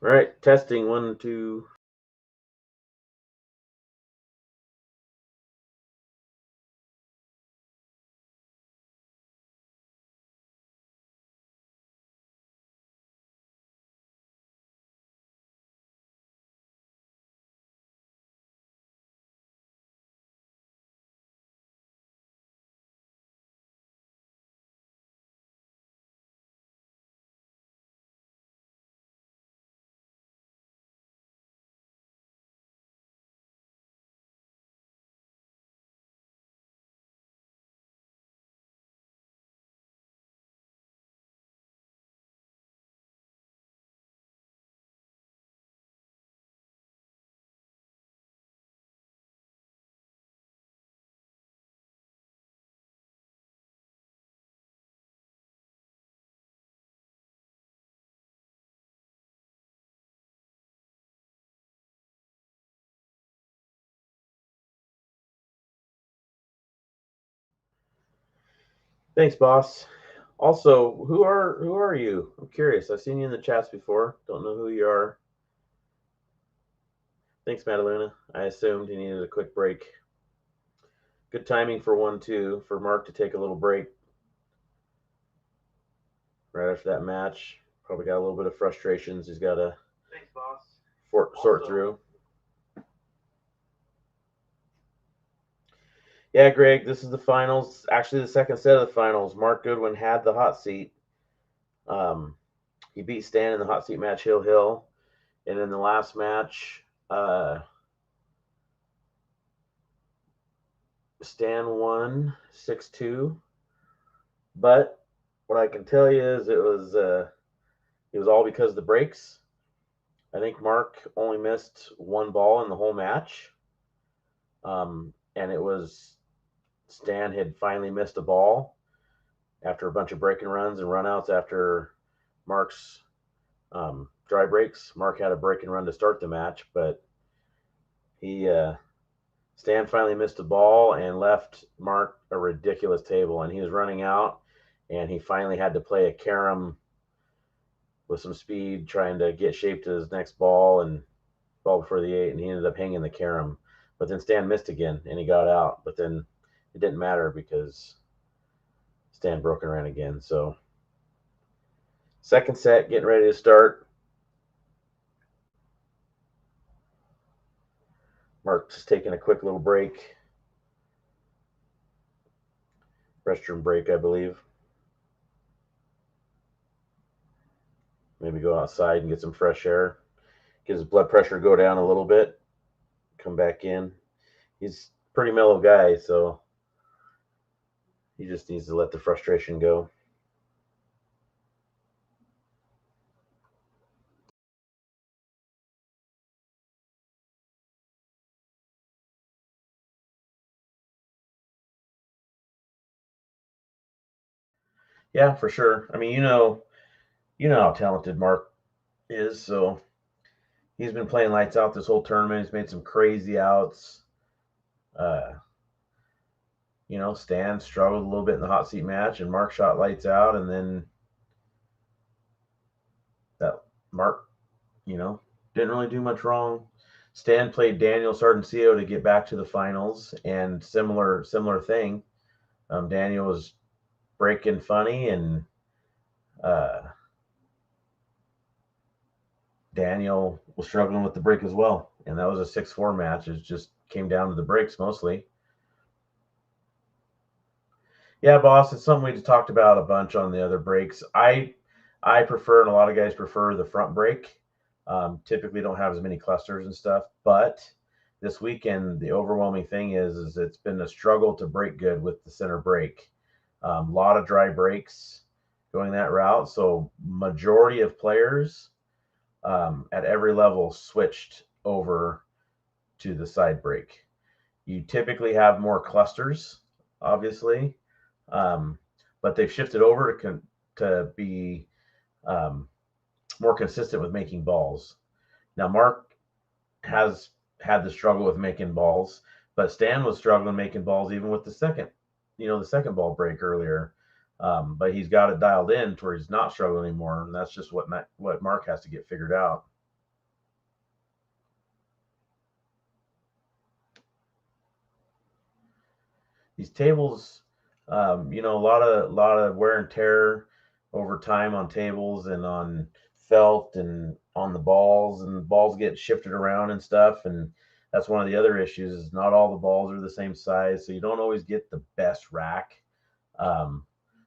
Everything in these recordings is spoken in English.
All right, testing 1, 2. Thanks, boss. Also, who are you? I'm curious. I've seen you in the chats before. Don't know who you are. Thanks, Madalena. I assumed he needed a quick break. Good timing for 1, 2 for Mark to take a little break right after that match. Probably got a little bit of frustrations he's got to sort through. Yeah, Greg, this is the finals. Actually, the second set of the finals. Mark Goodwin had the hot seat. He beat Stan in the hot seat match, Hill. And in the last match, Stan won 6-2. But what I can tell you is it was all because of the breaks. I think Mark only missed one ball in the whole match. And it was Stan had finally missed a ball after a bunch of breaking runs and runouts after Mark's dry breaks. Mark had a break and run to start the match, but Stan finally missed a ball and left Mark a ridiculous table, and he was running out, and he finally had to play a carom with some speed, trying to get shape to his next ball and ball before the 8, and he ended up hanging the carom. But then Stan missed again, and he got out. But then it didn't matter because Stan broke and ran again. So second set, getting ready to start. Mark's taking a quick little break. Restroom break, I believe. Maybe go outside and get some fresh air. Get his blood pressure go down a little bit. Come back in. He's a pretty mellow guy, so he just needs to let the frustration go. Yeah, for sure. I mean, you know how talented Mark is, so he's been playing lights out this whole tournament. He's made some crazy outs. Uh, Stan struggled a little bit in the hot seat match, and Mark shot lights out, and then that Mark, didn't really do much wrong. Stan played Daniel Sardencio to get back to the finals, and similar thing. Daniel was breaking funny, and Daniel was struggling with the break as well. And that was a 6-4 match. It just came down to the breaks mostly. Yeah, boss, it's something we just talked about a bunch on the other breaks. I prefer, and a lot of guys prefer, the front break. Typically don't have as many clusters and stuff, but this weekend the overwhelming thing is it's been a struggle to break good with the center break. A lot of dry breaks going that route, so majority of players at every level switched over to the side break. You typically have more clusters, obviously, but they've shifted over to be more consistent with making balls. Now, Mark has had the struggle with making balls, but Stan was struggling making balls even with the second ball break earlier. But he's got it dialed in to where he's not struggling anymore, and that's just what Mark has to get figured out. these tables, you know, a lot of wear and tear over time on tables and on felt and on the balls, and the balls get shifted around and stuff. And that's one of the other issues is not all the balls are the same size, so you don't always get the best rack. Um,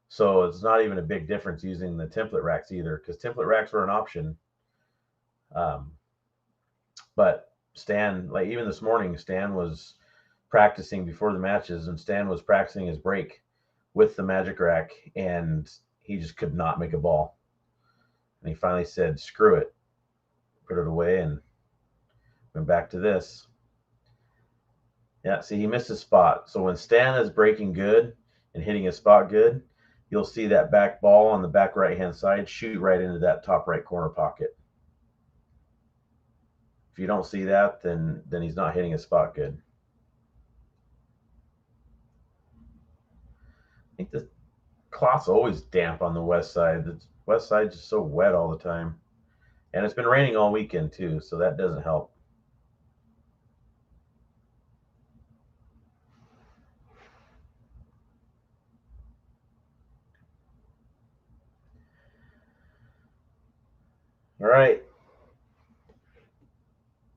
so it's not even a big difference using the template racks either, because template racks were an option. Um, but Stan, like even this morning, Stan was practicing before the matches, and Stan was practicing his break with the magic rack, and he just could not make a ball. And he finally said, "Screw it," put it away, and went back to this. Yeah, see, he missed his spot. So when Stan is breaking good and hitting his spot good, you'll see that back ball on the back right-hand side shoot right into that top right corner pocket. If you don't see that, then he's not hitting his spot good. I think the cloth's always damp on the west side. The west side's just so wet all the time. And it's been raining all weekend too, so that doesn't help. All right.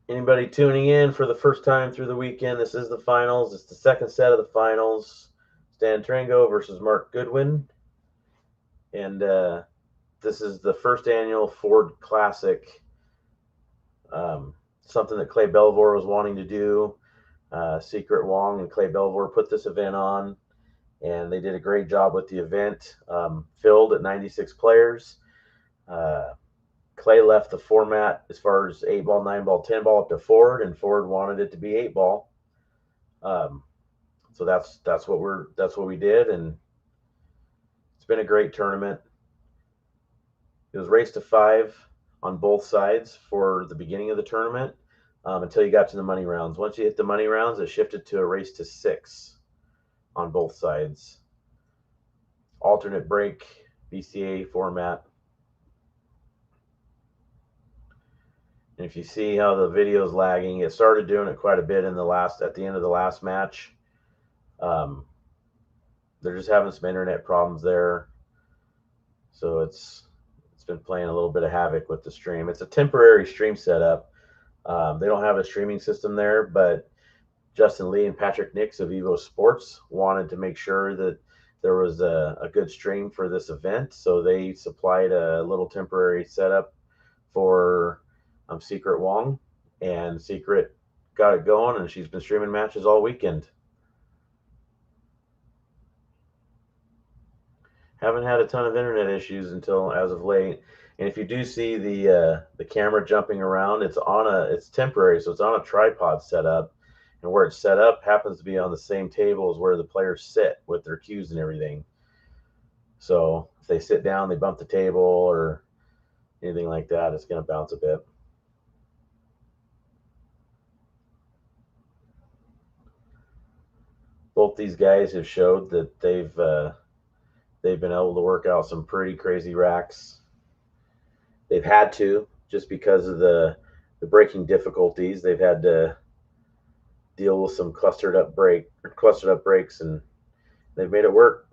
Anybody tuning in for the first time through the weekend, this is the finals. It's the second set of the finals. Stan TOURANGEAU versus Mark Goodwin. And this is the first annual Ford Classic, something that Clay Belvoir was wanting to do. Secret Wong and Clay Belvoir put this event on, and they did a great job with the event. Filled at 96 players. Clay left the format as far as 8 ball, 9 ball, 10 ball up to Ford, and Ford wanted it to be 8 ball. So that's what we did, and it's been a great tournament. It was race to 5 on both sides for the beginning of the tournament until you got to the money rounds. Once you hit the money rounds, it shifted to a race to 6 on both sides. Alternate break, BCA format. And if you see how the video is lagging, it started doing it quite a bit at the end of the last match. They're just having some internet problems there, so it's been playing a little bit of havoc with the stream. It's a temporary stream setup. They don't have a streaming system there, but Justin Lee and Patrick Nix of EvoSports wanted to make sure that there was a good stream for this event, so they supplied a little temporary setup for Secret Wong, and Secret got it going, and she's been streaming matches all weekend. Haven't had a ton of internet issues until as of late. And if you do see the camera jumping around, it's temporary, so it's on a tripod setup, and where it's set up happens to be on the same table as where the players sit with their cues and everything. So if they sit down, they bump the table or anything like that, it's going to bounce a bit. Both these guys have showed that they've been able to work out some pretty crazy racks. They've had to, just because of the breaking difficulties. They've had to deal with some clustered up breaks, and they've made it work.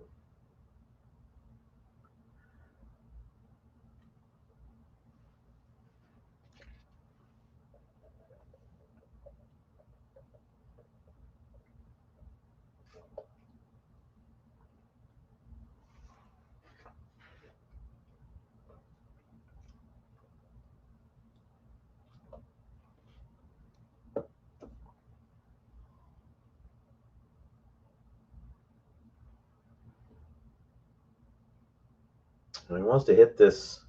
And he wants to hit this,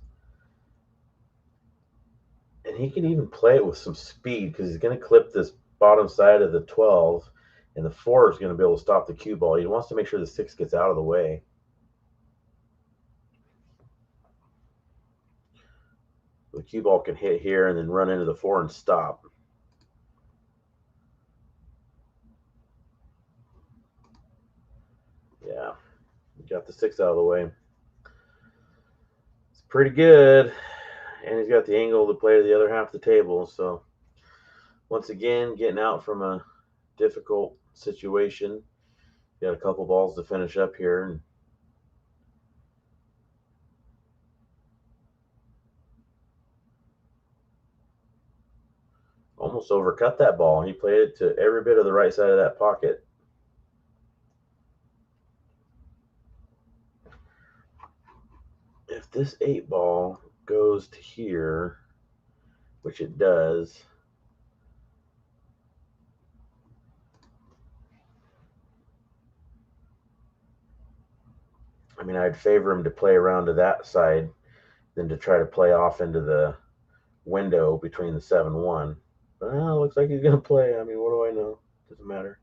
and he can even play it with some speed because he's going to clip this bottom side of the 12, and the 4 is going to be able to stop the cue ball. He wants to make sure the 6 gets out of the way. The cue ball can hit here and then run into the 4 and stop. Yeah, got the 6 out of the way. It's pretty good, and he's got the angle to play to the other half of the table. So once again, getting out from a difficult situation. Got a couple balls to finish up here. And almost overcut that ball. He played it to every bit of the right side of that pocket. If this 8 ball goes to here, which it does, I mean, I'd favor him to play around to that side than to try to play off into the window between the 7-1. But looks like he's going to play. I mean, what do I know? Doesn't matter.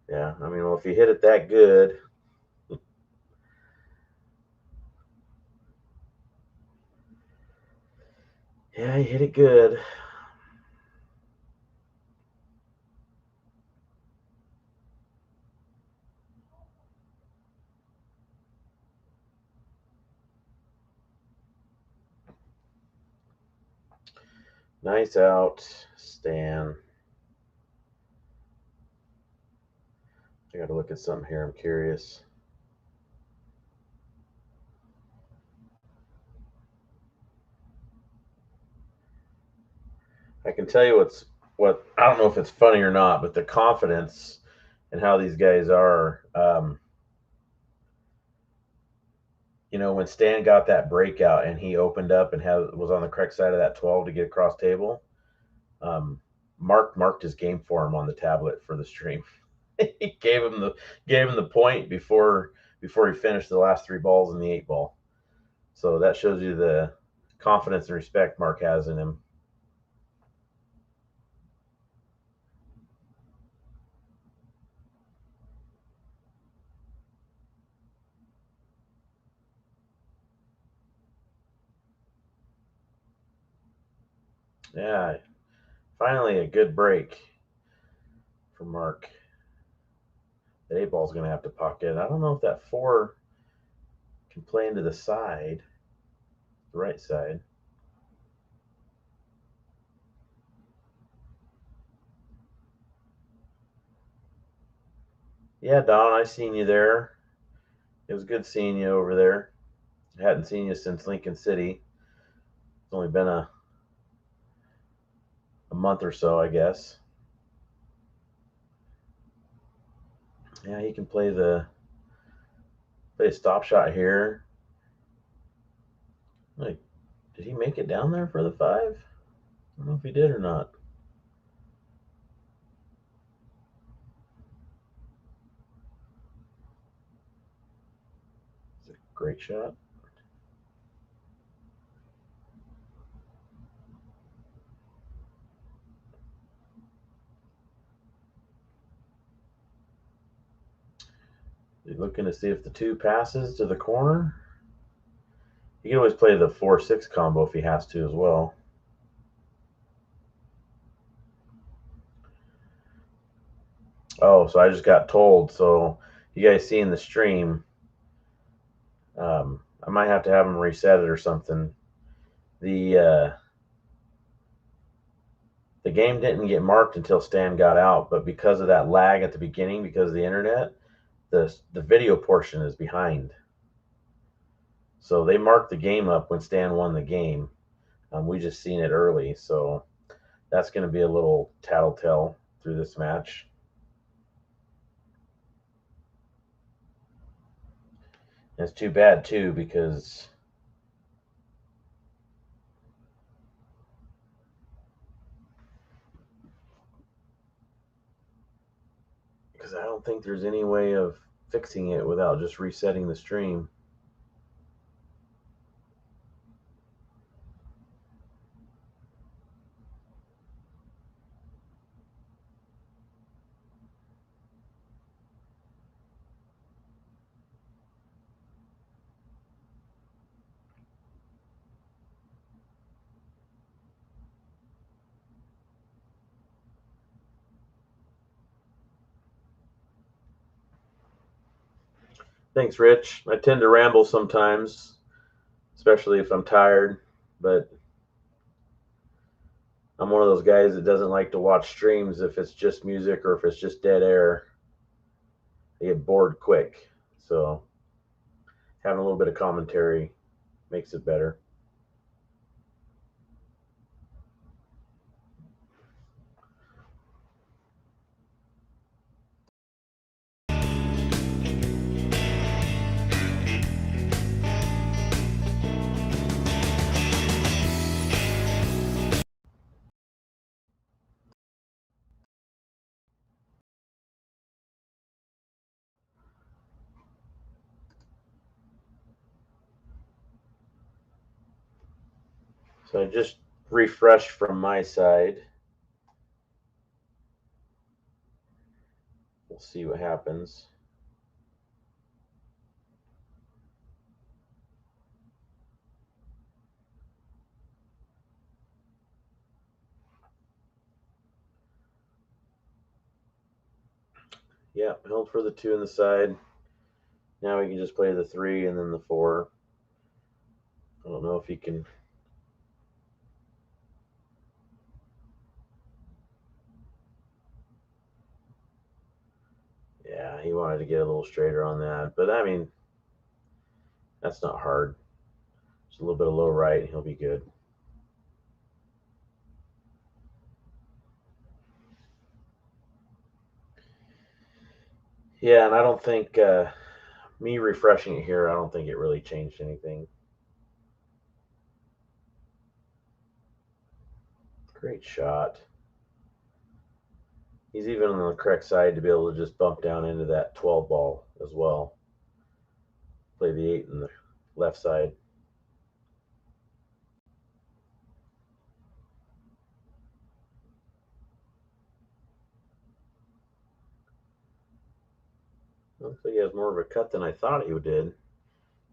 Yeah, I mean, well, if you hit it that good, yeah, he hit it good. Nice out, Stan. I got to look at something here. I'm curious. I can tell you what I don't know if it's funny or not, but the confidence and how these guys are. When Stan got that breakout and he opened up and was on the correct side of that 12 to get across table, Mark marked his game for him on the tablet for the stream. He gave him the point before he finished the last 3 balls in the 8 ball. So that shows you the confidence and respect Mark has in him. Yeah, finally a good break for Mark. The 8 ball's going to have to pocket. I don't know if that 4 can play into the side, the right side. Yeah, Don, I seen you there. It was good seeing you over there. I hadn't seen you since Lincoln City. It's only been a month or so, I guess. Yeah, he can play a stop shot here. Like, did he make it down there for the 5? I don't know if he did or not. It's a great shot. He's looking to see if the 2 passes to the corner. He can always play the 4-6 combo if he has to as well. Oh, so I just got told. So you guys see in the stream, I might have to have him reset it or something. The game didn't get marked until Stan got out, but because of that lag at the beginning, because of the internet, the video portion is behind. So they marked the game up when Stan won the game. We just seen it early, so that's going to be a little tattletale through this match. And it's too bad too because I don't think there's any way of fixing it without just resetting the stream. Thanks, Rich. I tend to ramble sometimes, especially if I'm tired, but I'm one of those guys that doesn't like to watch streams if it's just music or if it's just dead air. they get bored quick. So having a little bit of commentary makes it better. So I just refreshed from my side. We'll see what happens. Yeah, held for the 2 in the side. Now we can just play the 3 and then the 4. I don't know if he can. Yeah, he wanted to get a little straighter on that. But I mean, that's not hard. Just a little bit of low right, and he'll be good. Yeah, and I don't think me refreshing it here, I don't think it really changed anything. Great shot. He's even on the correct side to be able to just bump down into that 12 ball as well. Play the 8 in the left side. Looks like he has more of a cut than I thought he did.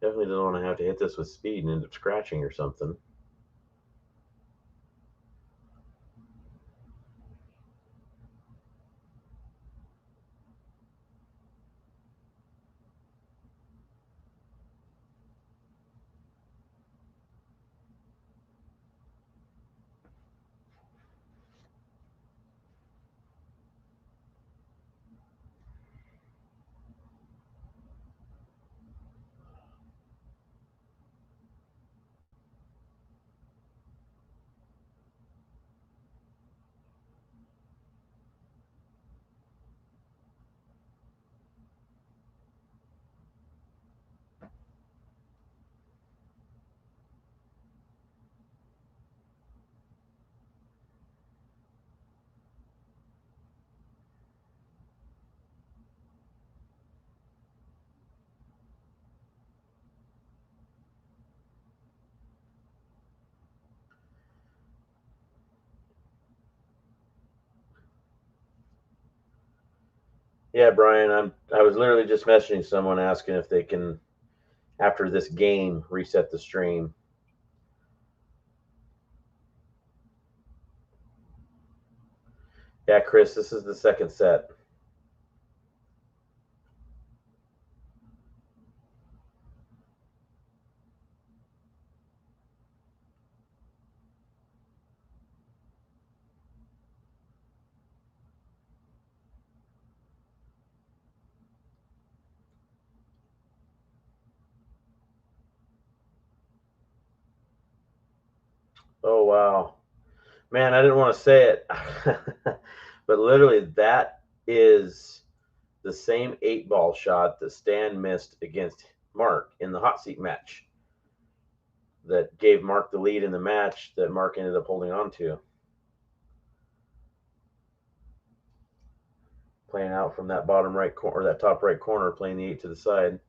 Definitely didn't want to have to hit this with speed and end up scratching or something. Yeah, Brian, I was literally just messaging someone asking if they can, after this game, reset the stream. Yeah, Chris, this is the second set. Oh wow, man, I didn't want to say it, but literally that is the same 8 ball shot that Stan missed against Mark in the hot seat match that gave Mark the lead in the match that Mark ended up holding on to. Playing out from that bottom right corner, or that top right corner, playing the 8 to the side.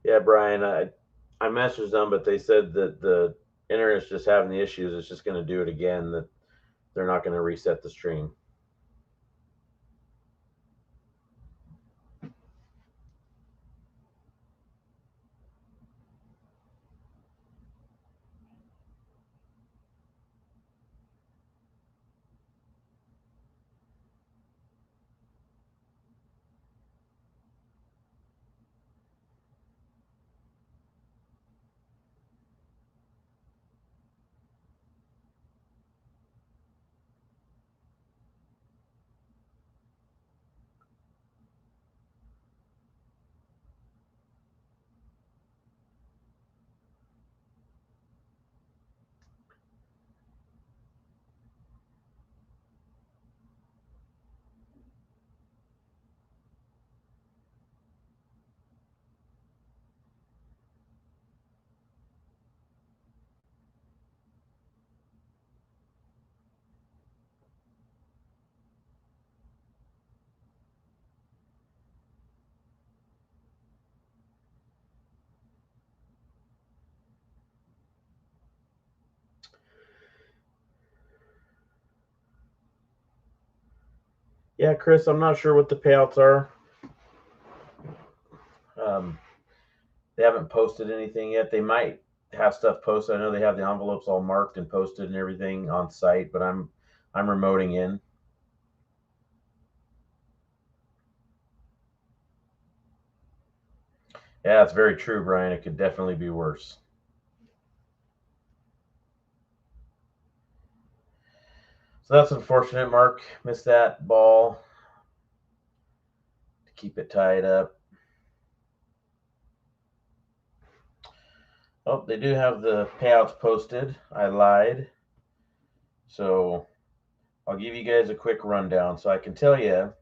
Yeah, Brian, I messaged them, but they said that the internet's just having the issues. It's just going to do it again. That they're not going to reset the stream. Yeah, Chris, I'm not sure what the payouts are. Um, they haven't posted anything yet. They might have stuff posted. I know they have the envelopes all marked and posted and everything on site, but I'm remoting in. Yeah, it's very true, Brian. It could definitely be worse. So that's unfortunate. Mark missed that ball to keep it tied up. Oh, they do have the payouts posted. I lied. So I'll give you guys a quick rundown. So I can tell you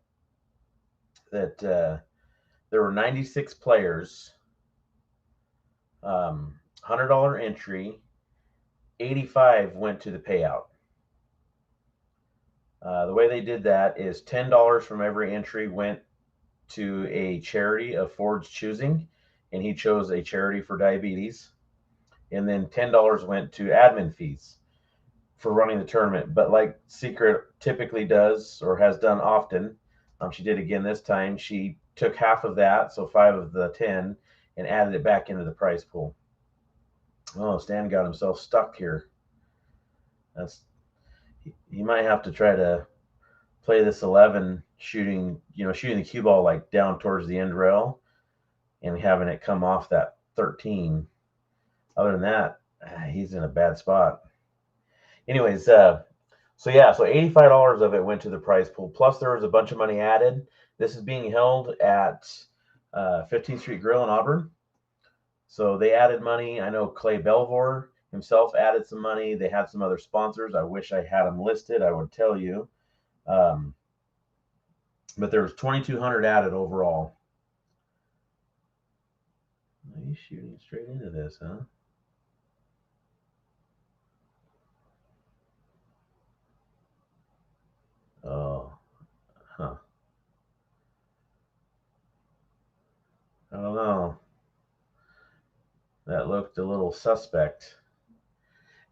that there were 96 players, $100 entry, 85 went to the payout. The way they did that is $10 from every entry went to a charity of Ford's choosing, and he chose a charity for diabetes. And then $10 went to admin fees for running the tournament. But like Secret typically does or has done often, she did again this time. She took half of that, so 5 of the 10, and added it back into the prize pool. Oh, Stan got himself stuck here. That's he might have to try to play this 11 shooting the cue ball like down towards the end rail and having it come off that 13. Other than that, he's in a bad spot. Anyways, so $85 of it went to the prize pool. Plus, there was a bunch of money added. This is being held at 15th Street Grill in Auburn. So they added money. I know Clay Belvor himself added some money. They had some other sponsors. I wish I had them listed. I would tell you. Um, but there was 2,200 added overall. He's shooting straight into this, huh? Oh, huh. I don't know. That looked a little suspect.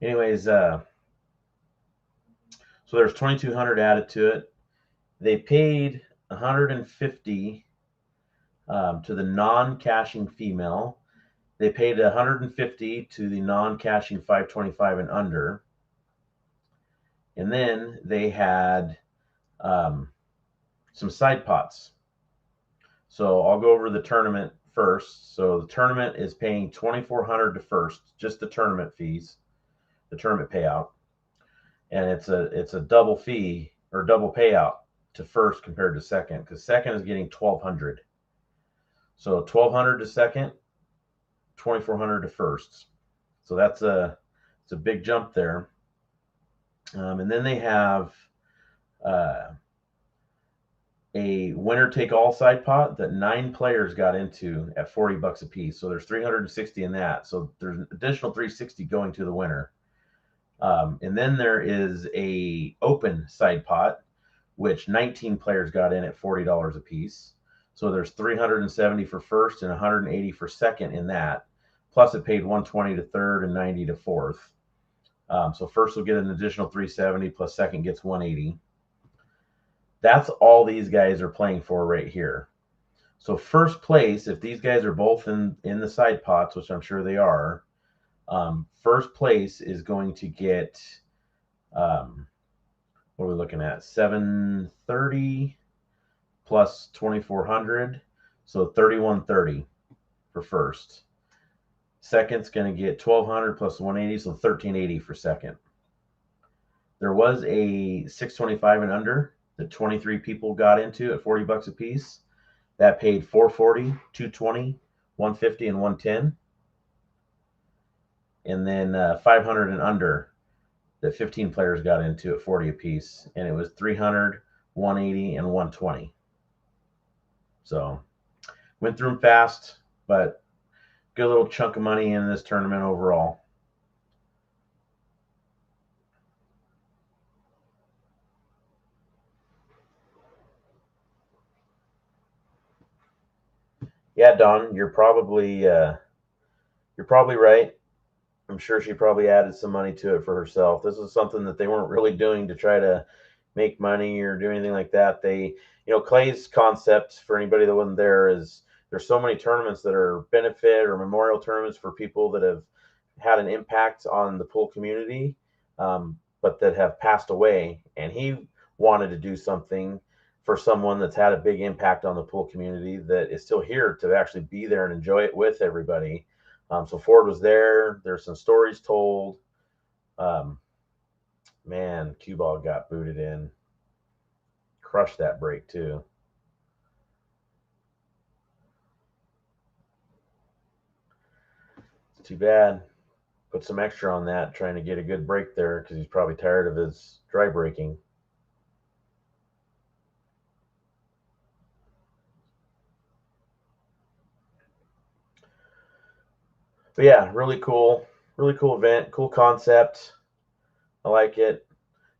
Anyways, so there's 2,200 added to it. They paid 150 to the non-cashing female. They paid 150 to the non-cashing 525 and under. And then they had some side pots. So I'll go over the tournament first. So the tournament is paying 2,400 to first, just the tournament fees, the tournament payout, and it's a double fee or double payout to first compared to second, because second is getting 1,200. So 1,200 to second, 2,400 to first. So it's a big jump there. And then they have uh, a winner take all side pot that 9 players got into at $40 a piece. So there's 360 in that. So there's an additional 360 going to the winner. And then there is a open side pot, which 19 players got in at $40 a piece. So there's 370 for first and 180 for second in that. Plus it paid 120 to third and 90 to fourth. So first will get an additional 370 plus second gets 180. That's all these guys are playing for right here. So first place, if these guys are both in the side pots, which I'm sure they are, first place is going to get, what are we looking at? 730 plus 2,400, so 3,130 for first. Second's going to get 1,200 plus 180, so 1,380 for second. There was a 625 and under that 23 people got into at $40 a piece. That paid 440, 220, 150, and 110. And then 500 and under that 15 players got into at 40 a piece, and it was 300, 180, and 120. So went through them fast, but good little chunk of money in this tournament overall. Yeah, Don, you're probably right. I'm sure she probably added some money to it for herself. This is something that they weren't really doing to try to make money or do anything like that. Clay's concept, for anybody that wasn't there, is there's so many tournaments that are benefit or memorial tournaments for people that have had an impact on the pool community, but that have passed away. And he wanted to do something for someone that's had a big impact on the pool community that is still here to actually be there and enjoy it with everybody. So Ford was there. There's some stories told. Man, cue ball got booted in. Crushed that break too. It's too bad. Put some extra on that, trying to get a good break there because he's probably tired of his dry breaking. But yeah, really cool event, cool concept. I like it.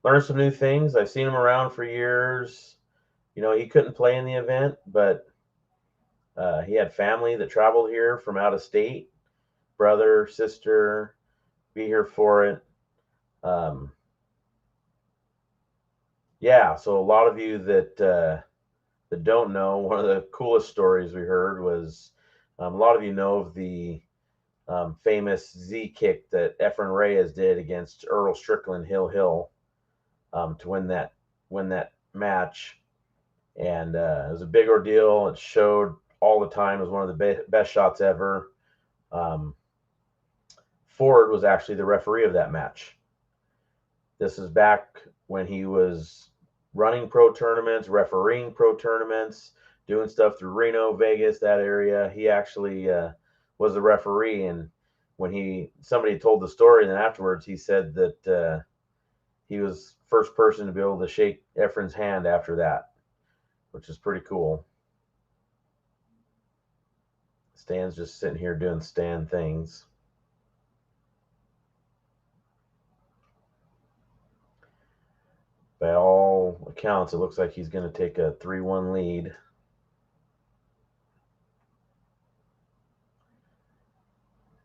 Learned some new things. I've seen him around for years. He couldn't play in the event, but he had family that traveled here from out of state, brother, sister, be here for it. Yeah, so a lot of you that don't know, one of the coolest stories we heard was a lot of you know of the famous Z kick that Efren Reyes did against Earl Strickland Hill to win that match, and it was a big ordeal. It showed all the time. It was one of the best shots ever. Ford was actually the referee of that match. This is back when he was running pro tournaments, refereeing pro tournaments, doing stuff through Reno, Vegas, that area. He actually was the referee, and when somebody told the story, and then afterwards he said that he was first person to be able to shake Efren's hand after that, which is pretty cool. Stan's just sitting here doing Stan things. By all accounts, it looks like he's going to take a 3-1 lead.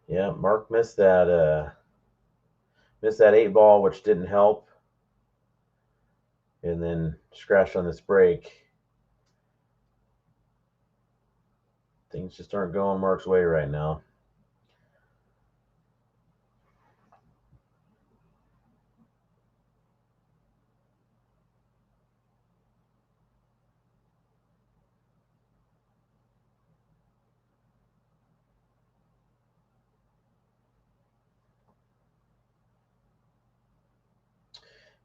Yeah, Mark missed that 8 ball, which didn't help, and then scratched on this break. Things just aren't going Mark's way right now.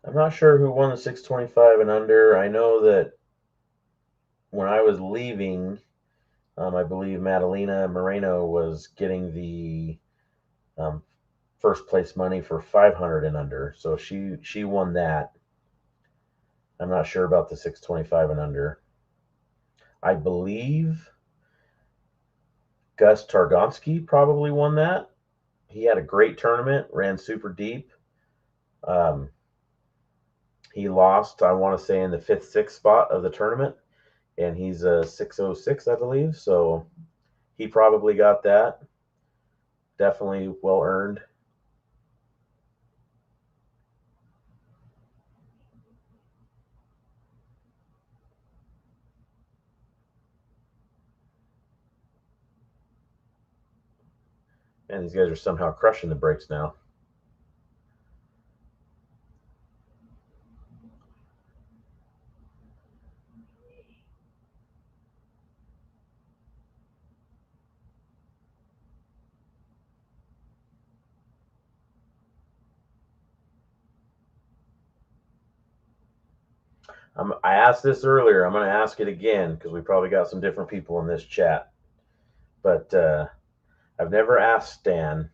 I'm not sure who won the 625 and under. I know that when I was leaving, I believe Madalena Moreno was getting the first place money for 500 and under. So she won that. I'm not sure about the 625 and under. I believe Gus Targonsky probably won that. He had a great tournament, ran super deep. He lost, I want to say, in the 5th, 6th spot of the tournament. and he's a 606, I believe. So he probably got that. Definitely well earned. And these guys are somehow crushing the breaks now. I asked this earlier. I'm going to ask it again because we probably got some different people in this chat. But I've never asked Stan,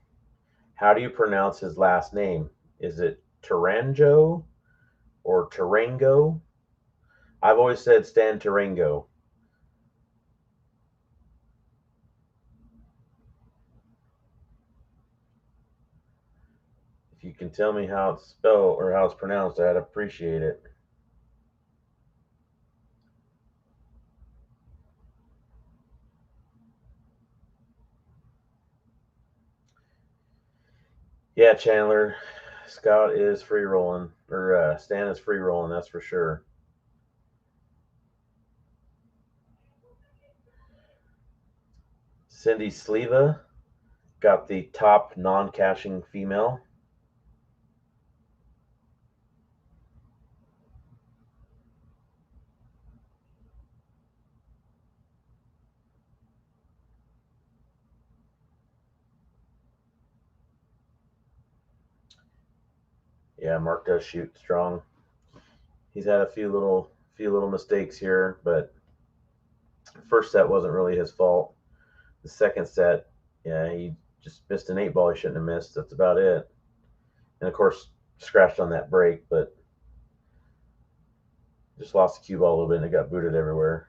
how do you pronounce his last name? Is it TOURANGEAU or TOURANGEAU? I've always said Stan TOURANGEAU. If you can tell me how it's spelled or how it's pronounced, I'd appreciate it. Yeah, Chandler, Scott is free rolling, or Stan is free rolling, that's for sure. Cindy Sleva got the top non-cashing female. Yeah, Mark does shoot strong. He's had a few little mistakes here, but first set wasn't really his fault. The second set, yeah, he just missed an 8 ball he shouldn't have missed. That's about it. And of course, scratched on that break, but just lost the cue ball a little bit and it got booted everywhere.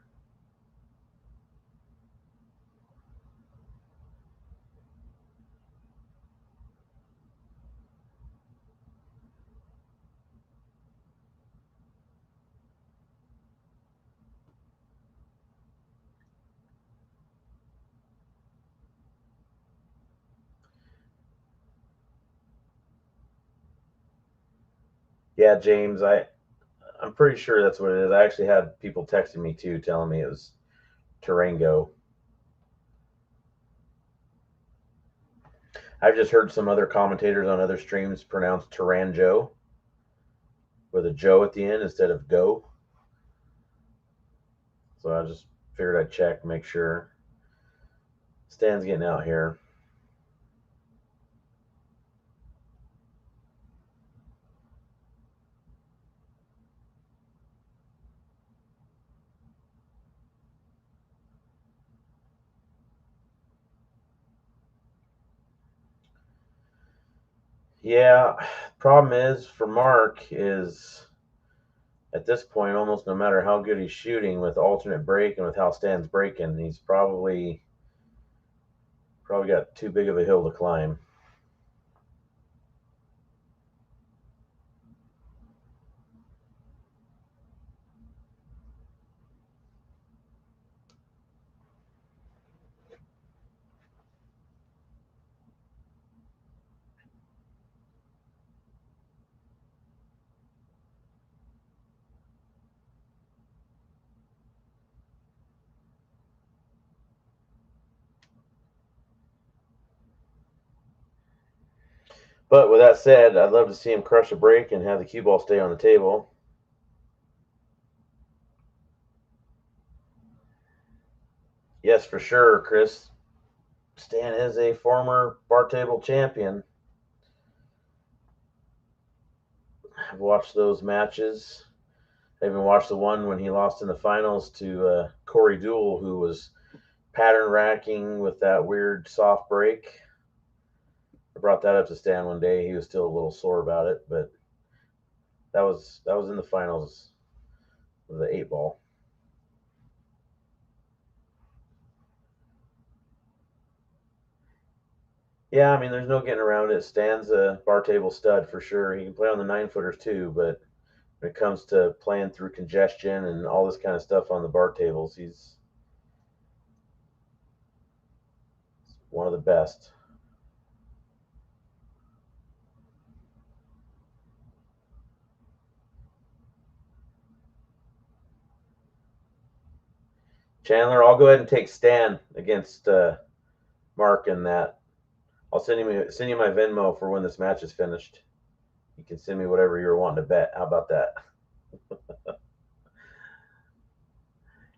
Yeah, James, I'm pretty sure that's what it is. I actually had people texting me too, telling me it was TOURANGEAU. I've just heard some other commentators on other streams pronounce TOURANGEAU with a Joe at the end instead of go. So I just figured I'd check, make sure. Stan's getting out here. Yeah, problem is for Mark is at this point, almost no matter how good he's shooting with alternate break and with how Stan's breaking, he's probably got too big of a hill to climb. But with that said, I'd love to see him crush a break and have the cue ball stay on the table. Yes, for sure, Chris. Stan is a former bar table champion. I've watched those matches. I even watched the one when he lost in the finals to Corey Deuel, who was pattern racking with that weird soft break. I brought that up to Stan one day. He was still a little sore about it, but that was in the finals of the 8 ball. Yeah, I mean, there's no getting around it. Stan's a bar table stud for sure. He can play on the 9-footers too, but when it comes to playing through congestion and all this kind of stuff on the bar tables. He's one of the best. Chandler, I'll go ahead and take Stan against Mark in that. I'll send you my Venmo for when this match is finished. You can send me whatever you're wanting to bet. How about that?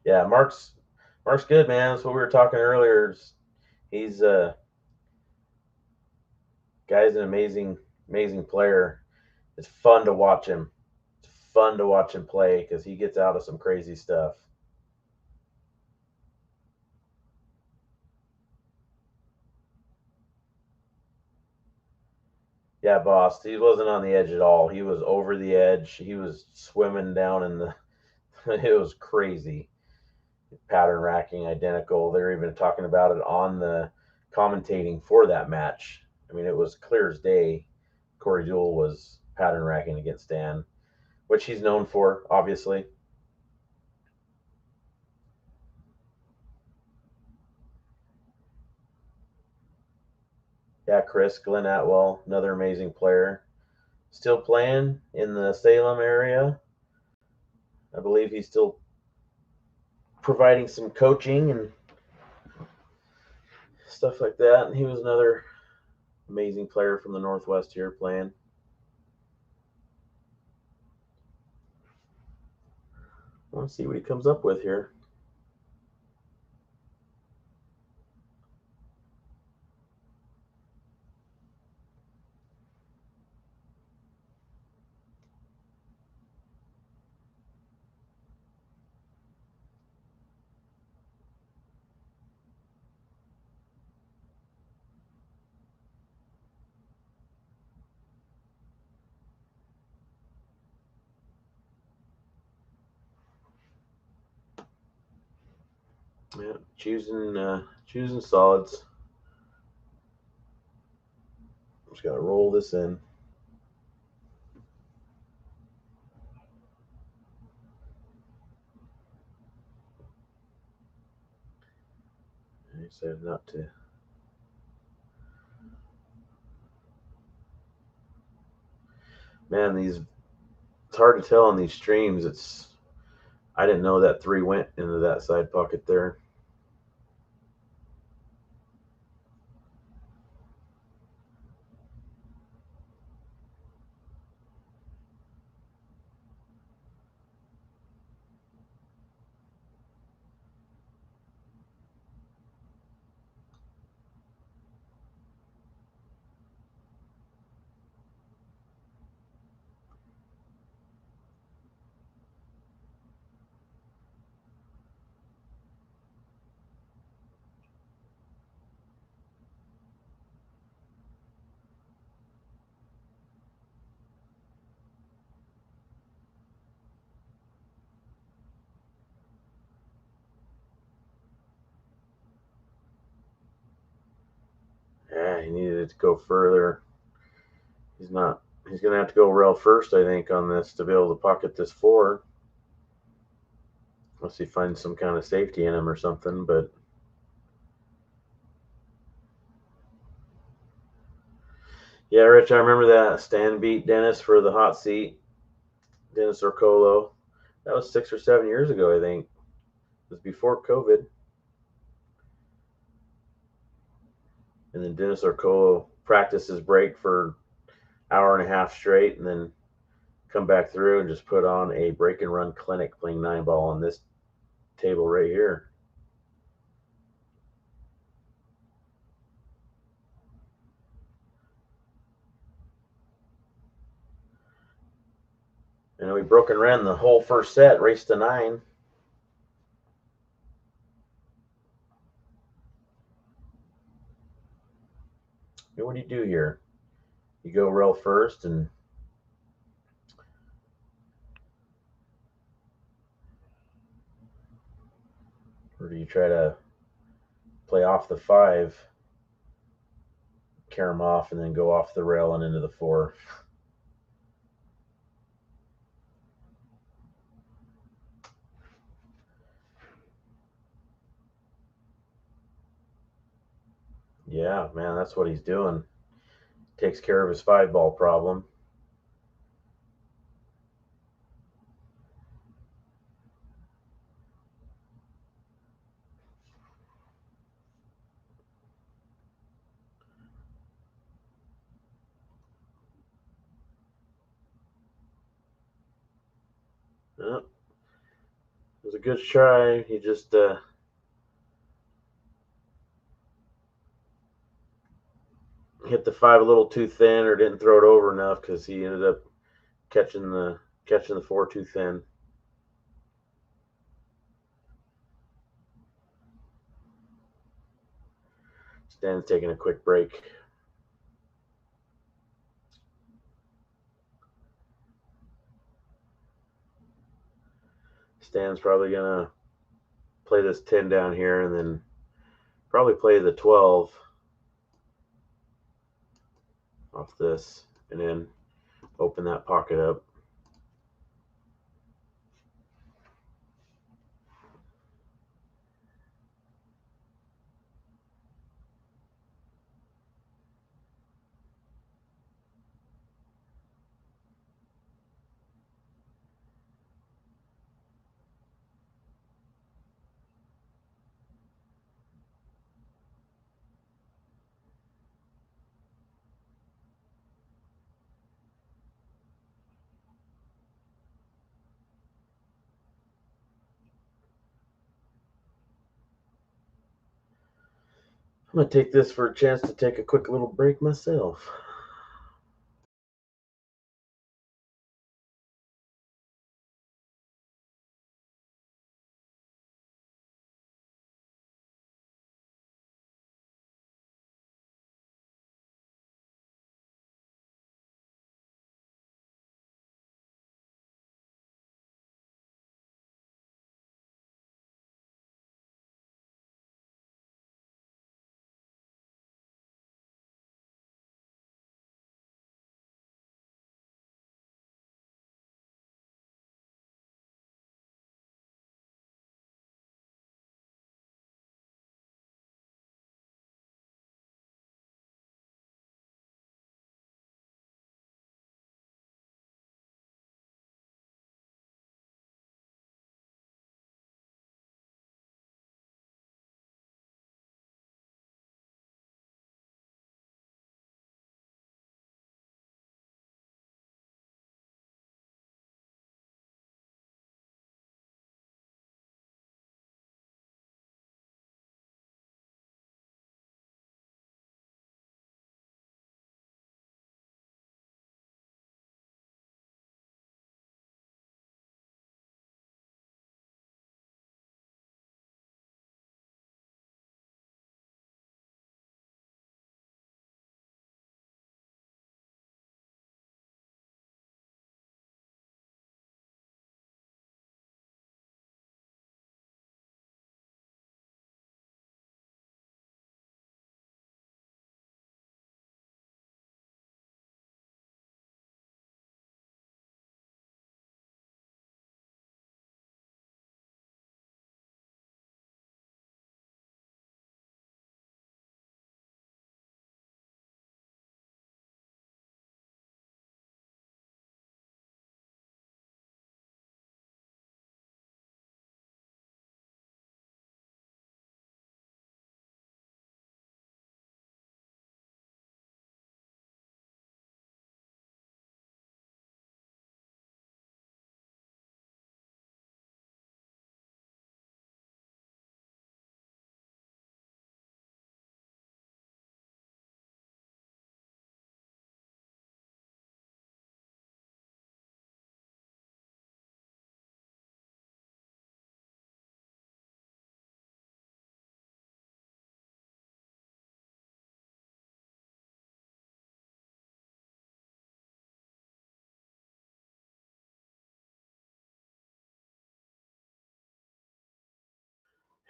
Yeah, Mark's good, man. That's what we were talking earlier. He's guy's an amazing player. It's fun to watch him. It's fun to watch him play because he gets out of some crazy stuff. Yeah, boss. He wasn't on the edge at all. He was over the edge. He was swimming down in the. It was crazy. Pattern racking, identical. They're even talking about it on the commentating for that match. I mean, it was clear as day. Corey Jewell was pattern racking against Stan, which he's known for, obviously. Yeah, Chris, Glenn Atwell, another amazing player. Still playing in the Salem area. I believe he's still providing some coaching and stuff like that. And he was another amazing player from the Northwest here playing. Let's see what he comes up with here. Yeah, choosing solids. Just gotta roll this in. I said not to. Man, it's hard to tell on these streams. I didn't know that 3 went into that side pocket there. Yeah, he needed to go further. He's not. He's gonna have to go rail first, I think, on this to be able to pocket this 4. Unless he finds some kind of safety in him or something, but yeah, Rich, I remember that Stan beat Dennis for the hot seat. Dennis Orcolo. That was 6 or 7 years ago, I think. It was before COVID. And then Dennis Orcolo practiced his break for hour and a half straight, and then come back through and just put on a break and run clinic playing 9-ball on this table right here. And we broke and ran the whole first set, raced to 9. And what do you do here? You go rail first, and or do you try to play off the 5, carry them off, and then go off the rail and into the 4? Yeah, man, that's what he's doing. Takes care of his 5-ball problem. Yeah, it was a good try. He just hit the 5 a little too thin, or didn't throw it over enough, because he ended up catching the 4 too thin. Stan's taking a quick break. Stan's probably gonna play this 10 down here, and then probably play the 12 off this, and then open that pocket up. I'm gonna take this for a chance to take a quick little break myself.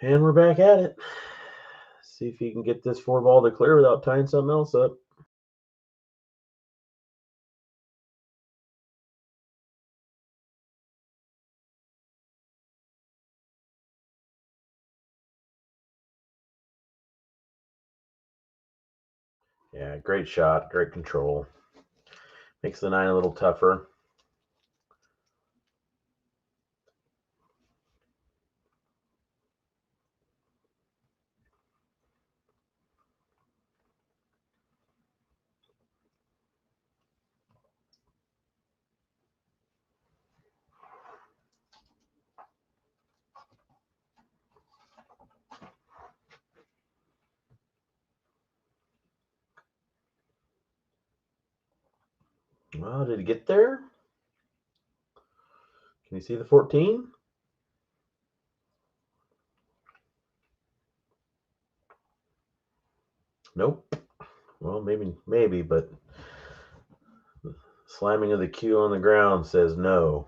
And we're back at it. See if he can get this 4-ball to clear without tying something else up. Yeah, great shot, great control. Makes the 9 a little tougher. Well, did it get there? Can you see the 14? Nope. Well, maybe, but slamming of the cue on the ground says no.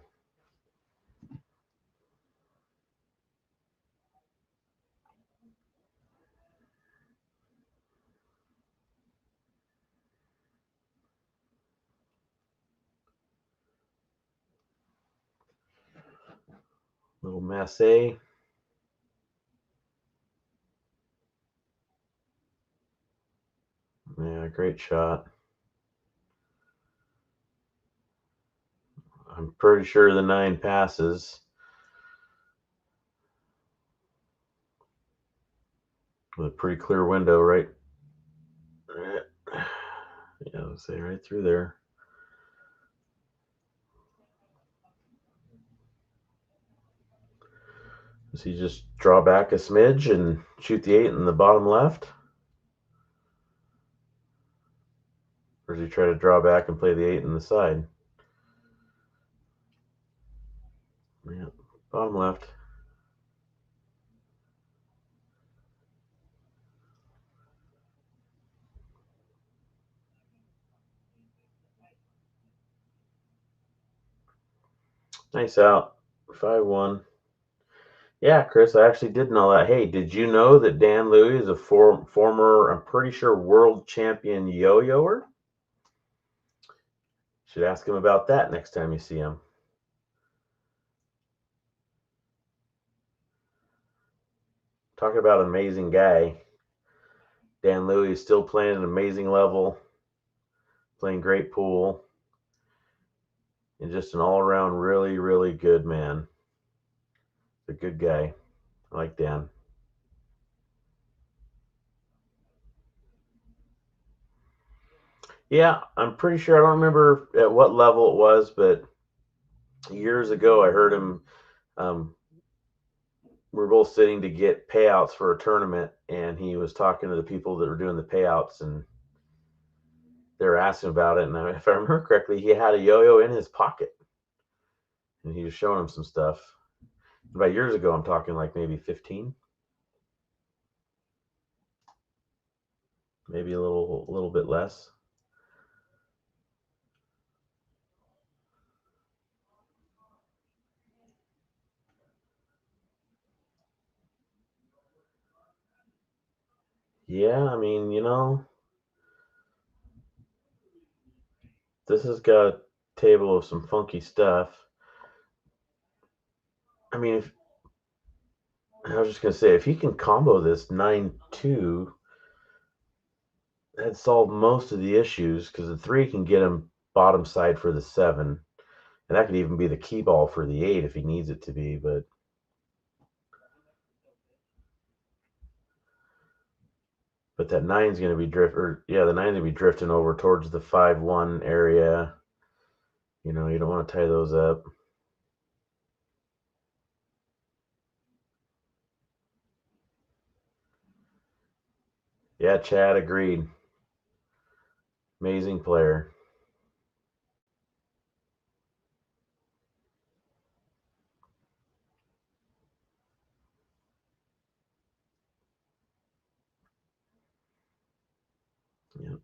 Little Massey. Yeah, great shot. I'm pretty sure the 9 passes with a pretty clear window, right? Yeah, let's say right through there. Does he just draw back a smidge and shoot the 8 in the bottom left? Or does he try to draw back and play the 8 in the side? Yeah, bottom left. Nice out. 5-1. Yeah, Chris, I actually did know that. Hey, did you know that Dan Louis is a former, I'm pretty sure, world champion yo-yoer? Should ask him about that next time you see him. Talking about an amazing guy. Dan Louis is still playing at an amazing level, playing great pool, and just an all-around really, really good man. A good guy. I like Dan. Yeah, I'm pretty sure. I don't remember at what level it was, but years ago I heard him. We were both sitting to get payouts for a tournament, and he was talking to the people that were doing the payouts, and they were asking about it. And if I remember correctly, he had a yo-yo in his pocket, and he was showing him some stuff. About years ago, I'm talking like maybe 15, maybe a little bit less. Yeah, I mean, this has got a table of some funky stuff. I mean, if I was just gonna say, if he can combo this 9-2, that'd solve most of the issues because the 3 can get him bottom side for the 7, and that could even be the key ball for the 8 if he needs it to be. But that 9's going to be the 9's going to be drifting over towards the 5-1 area. You don't want to tie those up. Yeah, Chad agreed. Amazing player. Yep.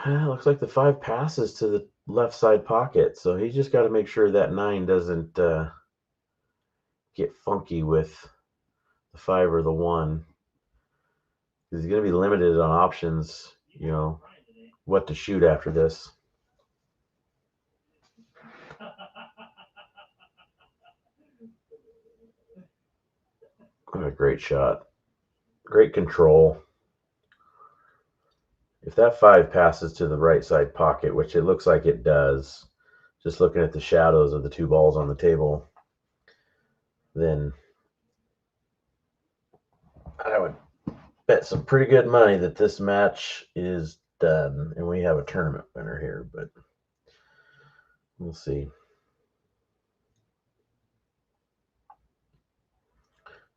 Looks like the 5 passes to the left side pocket, so he's just got to make sure that 9 doesn't get funky with the 5 or the 1, because he's going to be limited on options. What to shoot after this. What a great shot. Great control. If that 5 passes to the right side pocket, which it looks like it does, just looking at the shadows of the 2 balls on the table, then I would bet some pretty good money that this match is done and we have a tournament winner here, but we'll see.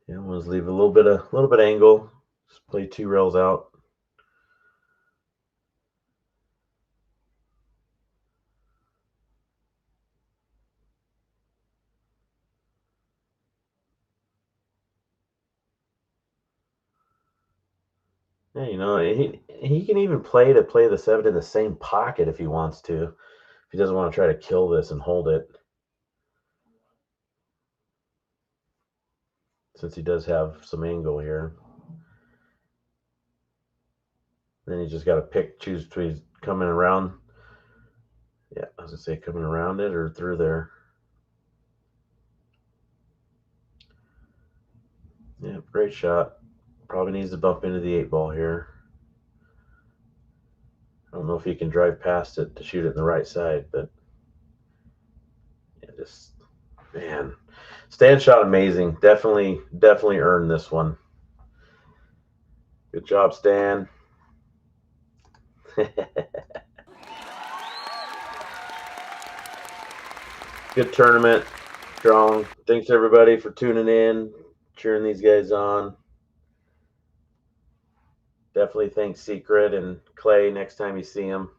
Yeah, we'll just leave a little bit of angle. Just play 2 rails out. Yeah, you know, he can even play the 7 in the same pocket if he wants to. If he doesn't want to try to kill this and hold it. Since he does have some angle here. Then you just got to choose between coming around. Yeah, I was going to say coming around it or through there. Yeah, great shot. Probably needs to bump into the 8 ball here. I don't know if he can drive past it to shoot it in the right side, but yeah, just, man. Stand shot amazing. Definitely earned this one. Good job, Stan. Good tournament. Strong. Thanks everybody for tuning in, cheering these guys on. Definitely thanks Secret and Clay next time you see them.